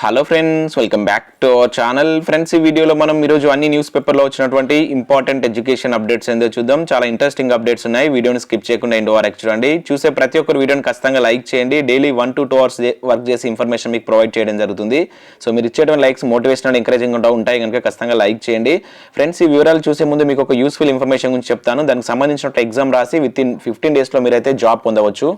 Hello friends, welcome back to our channel. Friends, ఈ వీడియోలో మనం ఈరోజు అన్ని న్యూస్ పేపర్లో వచ్చినటువంటి ఇంపార్టెంట్ ఎడ్యుకేషన్ అప్డేట్స్ ఏందో చూద్దాం. చాలా ఇంట్రెస్టింగ్ అప్డేట్స్ ఉన్నాయి. వీడియోని స్కిప్ చేయకుండా ఎండ్ వరకు చూడండి. చూసే ప్రతి ఒక్కరు వీడియోని ఖచ్చితంగా లైక్ చేయండి. డైలీ 1 to 2 hours వర్క్ చేసి ఇన్ఫర్మేషన్ మీకు ప్రొవైడ్ చేయడం జరుగుతుంది. సో మీరు ఇచ్చేటువంటి లైక్స్ మోటివేషన్ అండ్ ఎంకరేజింగ్ ఉంటాయి కనుక ఖచ్చితంగా లైక్ చేయండి. ఫ్రెండ్స్, ఈ వివరాలు చూసే ముందు మీకు ఒక యూస్ఫుల్ ఇన్ఫర్మేషన్ గురించి చెప్తాను. దానికి సంబంధించిన ఎగ్జామ్ రాసి వితిన్ 15 daysలో మీరైతే జాబ్ పొందవచ్చు.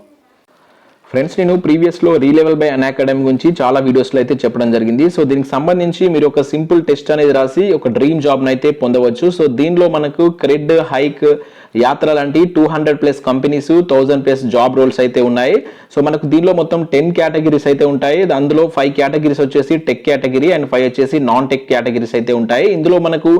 ఫ్రెండ్స్, నేను ప్రీవియస్లో రీలెవెల్ బై unacademy గురించి చాలా వీడియోస్లో అయితే చెప్పడం జరిగింది. సో దీనికి సంబంధించి మీరు ఒక సింపుల్ టెస్ట్ అనేది రాసి ఒక డ్రీమ్ జాబ్ని అయితే పొందవచ్చు. సో దీనిలో మనకు క్రెడ్, హైక్, యాత్ర లాంటి 200+ కంపెనీస్, 1000+ జాబ్ రోల్స్ అయితే ఉన్నాయి. సో మనకు దీనిలో మొత్తం 10 కేటగిరీస్ అయితే ఉంటాయి. అందులో 5 కేటగిరీస్ వచ్చేసి టెక్ కేటగిరీ అండ్ 5 వచ్చేసి నాన్ టెక్ కేటగిరీస్ అయితే ఉంటాయి. ఇందులో మనకు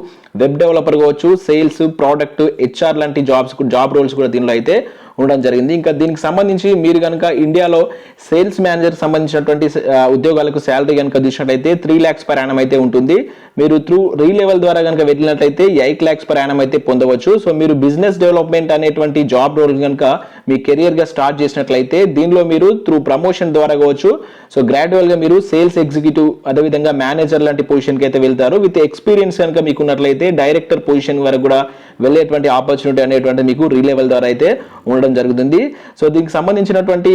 వెబ్ డెవలపర్ కావచ్చు, సేల్స్, ప్రోడక్ట్, హెచ్ఆర్ లాంటి జాబ్ రోల్స్ కూడా దీనిలో అయితే ఉండడం జరిగింది. ఇంకా దీనికి సంబంధించి మీరు కనుక ఇండియాలో సేల్స్ మేనేజర్ సంబంధించినటువంటి ఉద్యోగాలకు శాలరీ కనుక చూసినట్లయితే 3 lakhs per annum అయితే ఉంటుంది. మీరు త్రూ రీలెవెల్ ద్వారా కనుక వెళ్ళినట్లయితే 8 lakhs per annum అయితే పొందవచ్చు. సో మీరు బిజినెస్ డెవలప్మెంట్ అనేటువంటి జాబ్ రోల్ కనుక మీ కెరియర్గా స్టార్ట్ చేసినట్లయితే దీనిలో మీరు త్రూ ప్రమోషన్ ద్వారా కావచ్చు. సో గ్రాడ్యువల్గా మీరు సేల్స్ ఎగ్జిక్యూటివ్, అదేవిధంగా మేనేజర్ లాంటి పొజిషన్కి అయితే వెళ్తారు. విత్ ఎక్స్పీరియన్స్ కనుక మీకు ఉన్నట్లయితే డైరెక్టర్ పొజిషన్ వరకు కూడా వెళ్ళేటువంటి ఆపర్చునిటీ అనేటువంటి మీకు రీలెవెల్ ద్వారా అయితే ఉండడం జరుగుతుంది. సో దీనికి సంబంధించినటువంటి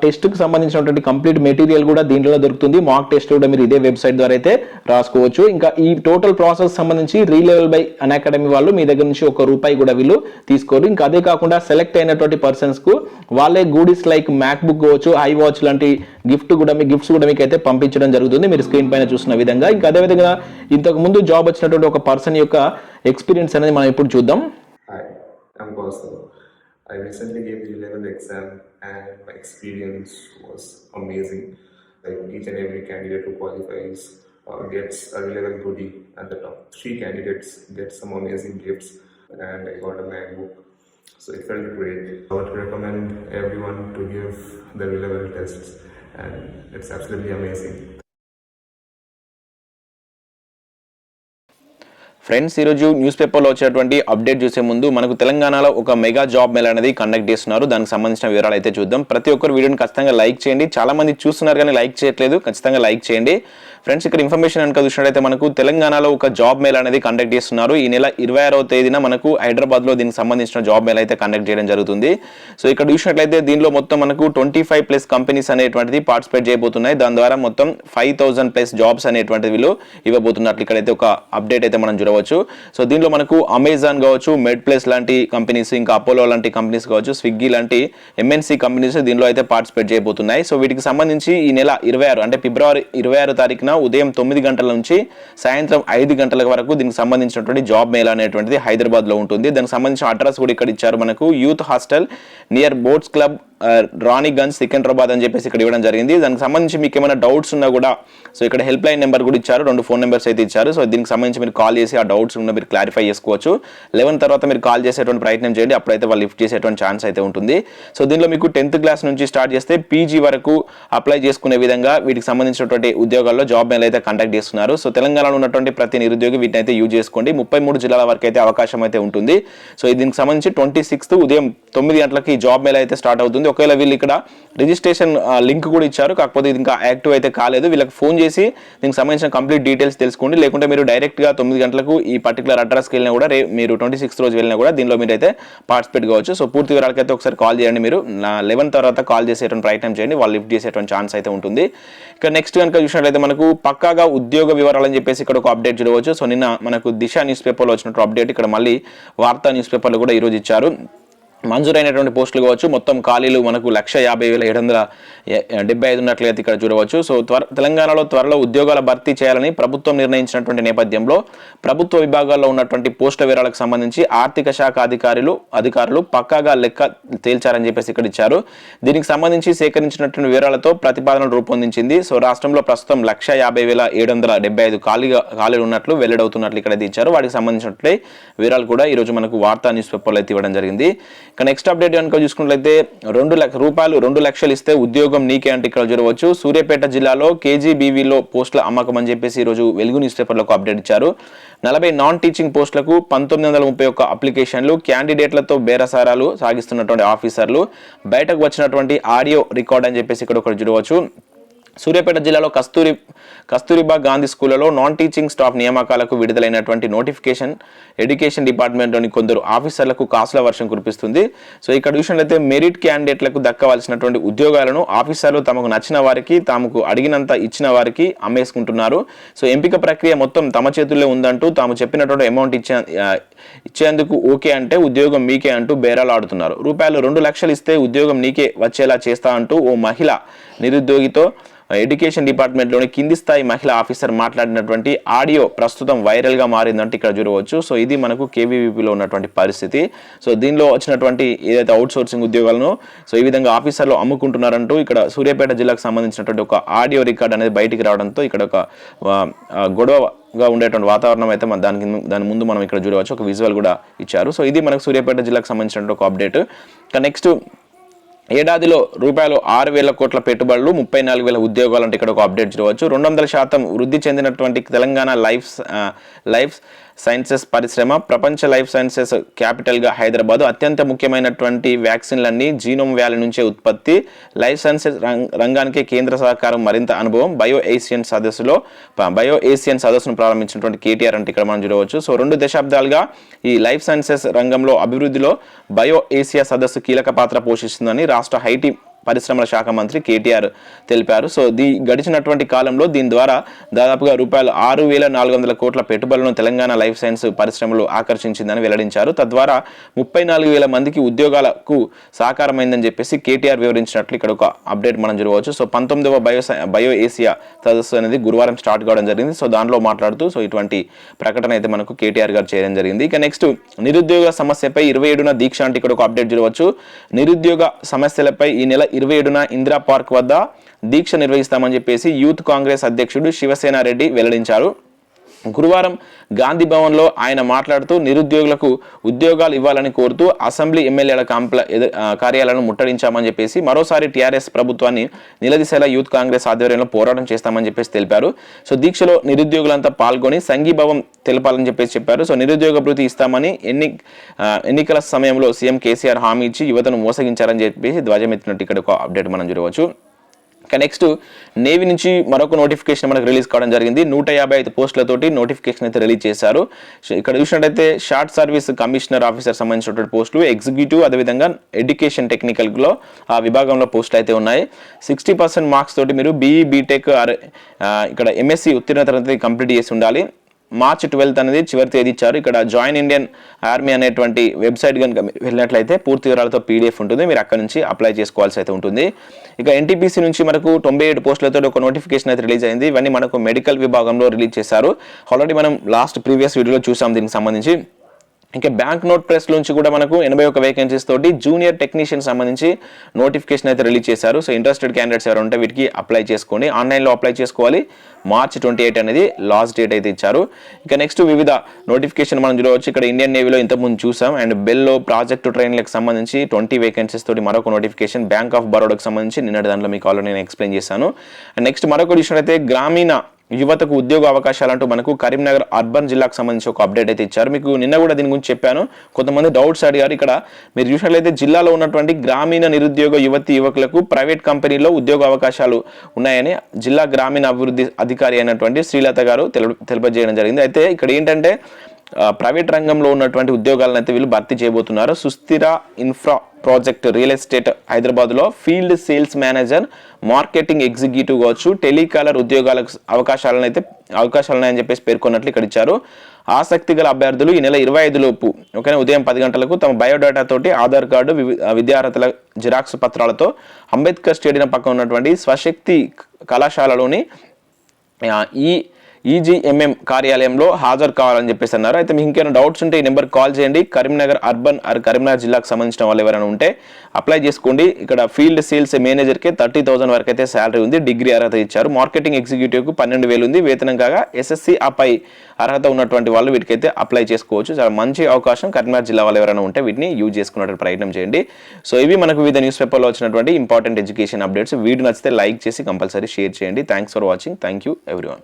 టెస్ట్కి సంబంధించినటువంటి కంప్లీట్ మెటీరియల్ కూడా దీంట్లో దొరుకుతుంది. మాక్ టెస్ట్ కూడా మీరు ఇదే వెబ్సైట్ ద్వారా అయితే రాసుకోవచ్చు. ఇంకా ఈ టోటల్ ప్రాసెస్ సంబంధించి రీలెవెల్ బై unacademy వాళ్ళు మీ దగ్గర నుంచి ₹1 కూడా వీళ్ళు తీసుకోరు. ఇంకా అదే కాకుండా సెలెక్ట్ అయినటువంటి పర్సన్స్ కు వాళ్ళే గూడీస్ లైక్ మ్యాక్బుక్ కావచ్చు, ఐ వాచ్ లాంటి గిఫ్ట్స్ కూడా మీకు అయితే పంపించడం జరుగుతుంది, మీరు స్క్రీన్ పైన చూసిన విధంగా. ఇంకా అదేవిధంగా ఇంతకు ముందు జాబ్ వచ్చినటువంటి ఒక పర్సన్ యొక్క ఎక్స్పీరియన్స్ అనేది మనం ఇప్పుడు చూద్దాం. Hi, I'm Gautam. I recently gave the level exam and my experience was amazing. Like each and every candidate who qualifies gets a level goodie, and the top 3 candidates get some amazing gifts, and I got a MacBook. So it felt great. I would recommend everyone to give the level tests, and it's absolutely amazing. Friends, ఈరోజు news పేపర్లో వచ్చేటువంటి update చూసే ముందు మనకు తెలంగాణలో ఒక mega job Mela అనేది conduct చేస్తున్నారు. దానికి సంబంధించిన వివరాలు అయితే చూద్దాం. ప్రతి ఒక్కరు వీడియోని ఖచ్చితంగా లైక్ చేయండి. చాలా మంది చూస్తున్నారు కానీ లైక్ చేయట్లేదు, ఖచ్చితంగా లైక్ చేయండి. ఫ్రెండ్స్, ఇక్కడ ఇన్ఫర్మేషన్ కనుక చూసినట్లయితే మనకు తెలంగాణలో ఒక జాబ్ మేళా అనేది కండక్ట్ చేస్తున్నారు. ఈ నెల 26వ తేదీన మనకు హైదరాబాద్లో దీనికి సంబంధించిన జాబ్ మేళా అయితే కండక్ట్ చేయడం జరుగుతుంది. సో ఇక్కడ చూసినట్లయితే దీనిలో మొత్తం మనకు 25+ కంపెనీస్ అనేటువంటిది పార్టిసిపేట్ చేయబోతున్నాయి. దాని ద్వారా మొత్తం 5000+ జాబ్స్ అనేటువంటిది వీళ్ళు ఇవ్వబోతున్నట్లు ఇక్కడైతే ఒక అప్డేట్ అయితే మనం చూడవచ్చు. సో దీనిలో మనకు అమెజాన్ కావచ్చు, మెడ్ ప్లేస్ లాంటి కంపెనీస్, ఇంకా అపోలో లాంటి కంపెనీస్ కావచ్చు, స్విగ్గీ లాంటి MNC కంపెనీస్ దీనిలో అయితే పార్టిసిపేట్ చేయబోతున్నాయి. సో వీటికి సంబంధించి ఈ నెల 26 అంటే ఫిబ్రవరి 26వ తారీఖున ఉదయం 9 గంటల నుంచి సాయంత్రం 5 గంటల వరకు దీనికి సంబంధించినటువంటి జాబ్ మేళా అనేటువంటిది హైదరాబాద్లో ఉంటుంది. దానికి సంబంధించిన అడ్రస్ కూడా ఇక్కడ ఇచ్చారు మనకు. Youth hostel near boats club, Raniganj, Secunderabad అని చెప్పేసి ఇక్కడ ఇవ్వడం జరిగింది. దానికి సంబంధించి మీకు ఏమైనా డౌట్స్ ఉన్నా కూడా సో ఇక్కడ హెల్ప్ లైన్ నెంబర్ కూడా ఇచ్చారు, 2 ఫోన్ నెంబర్స్ అయితే ఇచ్చారు. సో దీనికి సంబంధించి మీరు కాల్ చేసి ఆ డౌట్స్ ఉన్న మీరు క్లారిఫై చేసుకోవచ్చు. 11 తర్వాత మీరు కాల్ చేసేటువంటి ప్రయత్నం చేయండి, అప్పుడైతే వాళ్ళు లిఫ్ట్ చేసేటువంటి ఛాన్స్ అయితే ఉంటుంది. సో దీనిలో మీకు 10th క్లాస్ నుంచి స్టార్ట్ చేస్తే PG వరకు అప్లై చేసుకునే విధంగా వీటికి సంబంధించినటువంటి ఉద్యోగాల్లో జాబ్ మేళా అయితే కండక్ట్ చేస్తున్నారు. సో తెలంగాణలో ఉన్నటువంటి ప్రతి నిరుద్యోగి వీటిని అయితే యూజ్ చేసుకోండి. 33 జిల్లాల వరకు అయితే అవకాశం అయితే ఉంటుంది. సో దీనికి సంబంధించి 26th ఉదయం 9 గంటలకి జాబ్ మేళా అయితే స్టార్ట్ అవుతుంది. ఒకవేళ వీళ్ళు ఇక్కడ రిజిస్ట్రేషన్ లింక్ కూడా ఇచ్చారు, కాకపోతే ఇది ఇంకా యాక్టివ్ అయితే కాలేదు. వీళ్ళకి ఫోన్ చేసి దీనికి సంబంధించిన కంప్లీట్ డీటెయిల్స్ తెలుసుకోండి. లేకుంటే మీరు డైరెక్ట్గా 9 గంటలకు ఈ పర్టికులర్ అడ్రస్కి వెళ్ళినా కూడా మీరు 26th రోజు వెళ్ళినా కూడా దీనిలో మీరు అయితే పార్టిసిపేట్ కావచ్చు. సో పూర్తి వివరాలకైతే ఒకసారి కాల్ చేయండి. మీరు 11 తర్వాత కాల్ చేసేటువంటి ప్రయత్నం చేయండి, వాళ్ళు లిఫ్ట్ చేసేటువంటి ఛాన్స్ అయితే ఉంటుంది. ఇక నెక్స్ట్ కనుక చూసినట్లయితే మనకు పక్కాగా ఉద్యోగ వివరాలు అని చెప్పేసి ఇక్కడ ఒక అప్డేట్ చూడవచ్చు. సో నిన్న మనకు దిశ న్యూస్ పేపర్లో వచ్చినట్టు అప్డేట్ ఇక్కడ మళ్ళీ వార్తా న్యూస్ పేపర్లో కూడా ఈరోజు ఇచ్చారు. మంజూరైనటువంటి పోస్టులు కావచ్చు, మొత్తం ఖాళీలు మనకు 150,775 ఉన్నట్లయితే ఇక్కడ చూడవచ్చు. సో తెలంగాణలో త్వరలో ఉద్యోగాల భర్తీ చేయాలని ప్రభుత్వం నిర్ణయించినటువంటి నేపథ్యంలో ప్రభుత్వ విభాగాల్లో ఉన్నటువంటి పోస్టుల వివరాలకు సంబంధించి ఆర్థిక శాఖ అధికారులు పక్కాగా లెక్క తేల్చారని చెప్పేసి ఇక్కడ ఇచ్చారు. దీనికి సంబంధించి సేకరించినటువంటి వివరాలతో ప్రతిపాదనలు రూపొందించింది. సో రాష్ట్రంలో ప్రస్తుతం 150,775 ఖాళీలు ఉన్నట్లు వెల్లడవుతున్నట్లు ఇక్కడ ఇచ్చారు. వాటికి సంబంధించినట్లే వివరాలు కూడా ఈరోజు మనకు వార్తా న్యూస్ పేపర్లో అయితే ఇవ్వడం జరిగింది. ఇక నెక్స్ట్ అప్డేట్ కనుక చూసుకున్నట్లయితే ₹2 లక్షలు ఇస్తే ఉద్యోగం నీకే అంటే ఇక్కడ చూడవచ్చు. సూర్యాపేట జిల్లాలో KGBVలో పోస్టుల అమ్మకం అని చెప్పేసి ఈరోజు వెలుగు న్యూస్ పేపర్లో అప్డేట్ ఇచ్చారు. 40 నాన్ టీచింగ్ పోస్టులకు 1931 అప్లికేషన్లు, క్యాండిడేట్లతో బేరసారాలు సాగిస్తున్నటువంటి ఆఫీసర్లు, బయటకు వచ్చినటువంటి ఆడియో రికార్డ్ అని చెప్పేసి ఇక్కడ ఒకటి చూడవచ్చు. సూర్యాపేట జిల్లాలో కస్తూరిబా గాంధీ స్కూళ్లలో నాన్ టీచింగ్ స్టాఫ్ నియామకాలకు విడుదలైనటువంటి నోటిఫికేషన్ ఎడ్యుకేషన్ డిపార్ట్మెంట్లోని కొందరు ఆఫీసర్లకు కాసుల వర్షం కురిపిస్తుంది. సో ఇక్కడ చూసినట్లయితే మెరిట్ క్యాండిడేట్లకు దక్కవలసినటువంటి ఉద్యోగాలను ఆఫీసర్లు తమకు నచ్చిన వారికి తాముకు అడిగినంత ఇచ్చిన వారికి అమ్మేసుకుంటున్నారు. సో ఎంపిక ప్రక్రియ మొత్తం తమ చేతుల్లో ఉందంటూ తాము చెప్పినటువంటి అమౌంట్ ఇచ్చేందుకు ఓకే అంటే ఉద్యోగం మీకే అంటూ బేరాలు ఆడుతున్నారు. రూపాయలు 2 లక్షలు ఇస్తే ఉద్యోగం నీకే వచ్చేలా చేస్తా అంటూ ఓ మహిళ నిరుద్యోగితో ఎడ్యుకేషన్ డిపార్ట్మెంట్లోని కింది స్థాయి మహిళా ఆఫీసర్ మాట్లాడినటువంటి ఆడియో ప్రస్తుతం వైరల్గా మారిందంటే ఇక్కడ చూడవచ్చు. సో ఇది మనకు కేవీవీపీలో ఉన్నటువంటి పరిస్థితి. సో దీనిలో వచ్చినటువంటి ఏదైతే అవుట్ సోర్సింగ్ ఉద్యోగాలను సో ఈ విధంగా ఆఫీసర్లు అమ్ముకుంటున్నారంటూ ఇక్కడ సూర్యాపేట జిల్లాకు సంబంధించినటువంటి ఒక ఆడియో రికార్డ్ అనేది బయటికి రావడంతో ఇక్కడ ఒక గొడవగా ఉండేటువంటి వాతావరణం అయితే దాని ముందు మనం ఇక్కడ చూడవచ్చు. ఒక విజువల్ కూడా ఇచ్చారు. సో ఇది మనకు సూర్యాపేట జిల్లాకు సంబంధించినటువంటి ఒక అప్డేట్. నెక్స్ట్ ఏడాదిలో రూపాయలు 6,000 కోట్ల పెట్టుబడులు 34,000 ఉద్యోగాలు అంటే ఇక్కడ ఒక అప్డేట్ చూడవచ్చు. 200% వృద్ధి చెందినటువంటి తెలంగాణ లైఫ్ సైన్సెస్ పరిశ్రమ ప్రపంచ లైఫ్ సైన్సెస్ క్యాపిటల్గా హైదరాబాద్. అత్యంత ముఖ్యమైనటువంటి వ్యాక్సిన్లన్నీ జీనోమ్ వ్యాలీ నుంచే ఉత్పత్తి. లైఫ్ సైన్సెస్ రంగానికి కేంద్ర సహకారం మరింత అనుభవం. బయో ఏషియన్ సదస్సును ప్రారంభించినటువంటి కేటీఆర్ అంటే ఇక్కడ మనం చూడవచ్చు. సో 2 దశాబ్దాలుగా ఈ లైఫ్ సైన్సెస్ రంగంలో అభివృద్ధిలో బయో ఏషియా సదస్సు కీలక పాత్ర పోషిస్తుందని రాష్ట్ర ఐటీ పరిశ్రమల శాఖ మంత్రి కేటీఆర్ తెలిపారు. సో గడిచినటువంటి కాలంలో దీని ద్వారా దాదాపుగా రూపాయలు 6,400 కోట్ల పెట్టుబడులను తెలంగాణ లైఫ్ సైన్స్ పరిశ్రమలు ఆకర్షించిందని వెల్లడించారు. తద్వారా 34,000 మందికి ఉద్యోగాలకు సహకారమైందని చెప్పేసి కేటీఆర్ వివరించినట్లు ఇక్కడ ఒక అప్డేట్ మనం చూడవచ్చు. సో 19వ బయో ఏషియా సదస్సు అనేది గురువారం స్టార్ట్ కావడం జరిగింది. సో దానిలో మాట్లాడుతూ సో ఇటువంటి ప్రకటన అయితే మనకు కేటీఆర్ గారు చేయడం జరిగింది. ఇక నెక్స్ట్ నిరుద్యోగ సమస్యపై 27న దీక్ష అంటే ఇక్కడ ఒక అప్డేట్ చూడవచ్చు. నిరుద్యోగ సమస్యలపై ఈ నెల 27న ఇందిరా పార్క్ వద్ద దీక్ష నిర్వహిస్తామని చెప్పేసి యూత్ కాంగ్రెస్ అధ్యక్షుడు శివసేన రెడ్డి వెల్లడించారు. గురువారం గాంధీ భవన్లో ఆయన మాట్లాడుతూ నిరుద్యోగులకు ఉద్యోగాలు ఇవ్వాలని కోరుతూ అసెంబ్లీ ఎమ్మెల్యేల కార్యాలయాలను ముట్టడించామని చెప్పేసి మరోసారి టీఆర్ఎస్ ప్రభుత్వాన్ని నిలదీసేలా యూత్ కాంగ్రెస్ ఆధ్వర్యంలో పోరాటం చేస్తామని చెప్పేసి తెలిపారు. సో దీక్షలో నిరుద్యోగులంతా పాల్గొని సంఘీభావం తెలపాలని చెప్పేసి చెప్పారు. సో నిరుద్యోగ భృతి ఇస్తామని ఎన్నికల సమయంలో సీఎం కేసీఆర్ హామీ ఇచ్చి యువతను మోసగించారని చెప్పేసి ధ్వజమెత్తినట్టు ఇక్కడ ఒక అప్డేట్ మనం చూడవచ్చు. నెక్స్ట్ నేవీ నుంచి మరొక నోటిఫికేషన్ మనకు రిలీజ్ కావడం జరిగింది. 155 పోస్టులతోటి నోటిఫికేషన్ అయితే రిలీజ్ చేశారు. ఇక్కడ చూసినట్టయితే షార్ట్ సర్వీస్ కమిషనర్ ఆఫీసర్ సంబంధించినటువంటి పోస్టులు, ఎగ్జిక్యూటివ్ అదేవిధంగా ఎడ్యుకేషన్ టెక్నికల్లో ఆ విభాగంలో పోస్టులు అయితే ఉన్నాయి. 60% మార్క్స్ తోటి మీరు బీఈ బీటెక్ ఇక్కడ ఎంఎస్సి ఉత్తీర్ణత కంప్లీట్ చేసి ఉండాలి. మార్చ్ 12 అనేది చివరి తేదీ ఇచ్చారు. ఇక్కడ జాయిన్ ఇండియన్ ఆర్మీ అనేటువంటి వెబ్సైట్ కనుక వెళ్ళినట్లయితే పూర్తి వివరాలతో పీడిఎఫ్ ఉంటుంది. మీరు అక్కడ నుంచి అప్లై చేసుకోవాల్సి అయితే ఉంటుంది. ఇక ఎన్టీపీసీ నుంచి మనకు 97 పోస్టులతో ఒక నోటిఫికేషన్ అయితే రిలీజ్ అయింది. ఇవన్నీ మనకు మెడికల్ విభాగంలో రిలీజ్ చేశారు. ఆల్రెడీ మనం ప్రీవియస్ వీడియోలో చూసాం దీనికి సంబంధించి. ఇంకా బ్యాంక్ నోట్ ప్రెస్ నుంచి కూడా మనకు 81 వేకెన్సీస్ తోటి జూనియర్ టెక్నీషియన్ సంబంధించి నోటిఫికేషన్ అయితే రిలీజ్ చేశారు. సో ఇంట్రెస్టెడ్ క్యాండిడేట్స్ ఎవరు ఉంటే వీటికి అప్లై చేసుకోండి. ఆన్లైన్లో అప్లై చేసుకోవాలి. మార్చ్ 28 అనేది లాస్ట్ డేట్ అయితే ఇచ్చారు. ఇక నెక్స్ట్ వివిధ నోటిఫికేషన్ మనం చూడవచ్చు. ఇక్కడ ఇండియన్ నేవీలో ఇంతకుముందు చూసాం. అండ్ బెల్లో ప్రాజెక్టు ట్రైన్లకు సంబంధించి 20 వేకెన్సీస్ తోటి మరొక నోటిఫికేషన్. బ్యాంక్ ఆఫ్ బరోడాకు సంబంధించి నిన్నటి దాంట్లో మీకు ఆల్రెడీ నేను ఎక్స్ప్లెయిన్ చేశాను. అండ్ నెక్స్ట్ మరొక విషయం అయితే గ్రామీణ యువతకు ఉద్యోగ అవకాశాలు అంటూ మనకు కరీంనగర్ అర్బన్ జిల్లాకు సంబంధించి ఒక అప్డేట్ అయితే ఇచ్చారు. మీకు నిన్న కూడా దీని గురించి చెప్పాను. కొంతమంది డౌట్స్ అడిగారు. ఇక్కడ మీరు చూసినట్లయితే జిల్లాలో ఉన్నటువంటి గ్రామీణ నిరుద్యోగ యువకులకు ప్రైవేట్ కంపెనీలో ఉద్యోగ అవకాశాలు ఉన్నాయని జిల్లా గ్రామీణ అభివృద్ధి అధికారి అయినటువంటి శ్రీలత గారు తెలియజేయడం జరిగింది. అయితే ఇక్కడ ఏంటంటే ప్రైవేట్ రంగంలో ఉన్నటువంటి ఉద్యోగాలను అయితే వీళ్ళు భర్తీ చేయబోతున్నారు. సుస్థిర ఇన్ఫ్రా ప్రాజెక్ట్ రియల్ ఎస్టేట్ హైదరాబాద్లో field sales manager, marketing executive కావచ్చు, టెలికాలర్ ఉద్యోగాలకు అవకాశాలున్నాయని చెప్పేసి పేర్కొన్నట్లు ఇక్కడ ఇచ్చారు. ఆసక్తి గల అభ్యర్థులు ఈ నెల 25 లోపు ఓకేనా ఉదయం 10 గంటలకు తమ బయోడేటా తోటి ఆధార్ కార్డు, విద్యార్హతల జిరాక్స్ పత్రాలతో అంబేద్కర్ స్టేడియం పక్కన ఉన్నటువంటి స్వశక్తి కళాశాలలోని ఈజీఎంఎం కార్యాలయంలో హాజరు కావాలని చెప్పేసి అన్నారు. అయితే మీకు ఇంకేమైనా డౌట్స్ ఉంటే ఈ నెంబర్ కాల్ చేయండి. కరీంనగర్ అర్బన్ కరీంనగర్ జిల్లాకు సంబంధించిన వాళ్ళు ఎవరైనా ఉంటే అప్లై చేసుకోండి. ఇక్కడ ఫీల్డ్ సేల్స్ మేనేజర్కి 30,000 వరకు అయితే శాలరీ ఉంది. డిగ్రీ అర్హత ఇచ్చారు. మార్కెటింగ్ ఎగ్జిక్యూటివ్కు 12,000 ఉంది. వేతనం కాగా ఎస్ఎస్సి ఆపై అర్హత ఉన్నటువంటి వాళ్ళు వీటికైతే అప్లై చేసుకోవచ్చు. చాలా మంచి అవకాశం. కరీంనగర్ జిల్లా వాళ్ళు ఎవరైనా ఉంటే వీటిని యూజ్ చేసుకున్నట్టు ప్రయత్నం చేయండి. సో ఇవి మనకు వివిధ న్యూస్ పేపర్లో వచ్చినటువంటి ఇంపార్టెంట్ ఎడ్యుకేషన్ అప్డేట్స్. వీడియో నచ్చితే లైక్ చేసి కంపల్సరీ షేర్ చేయండి. Thanks for watching. Thank you everyone.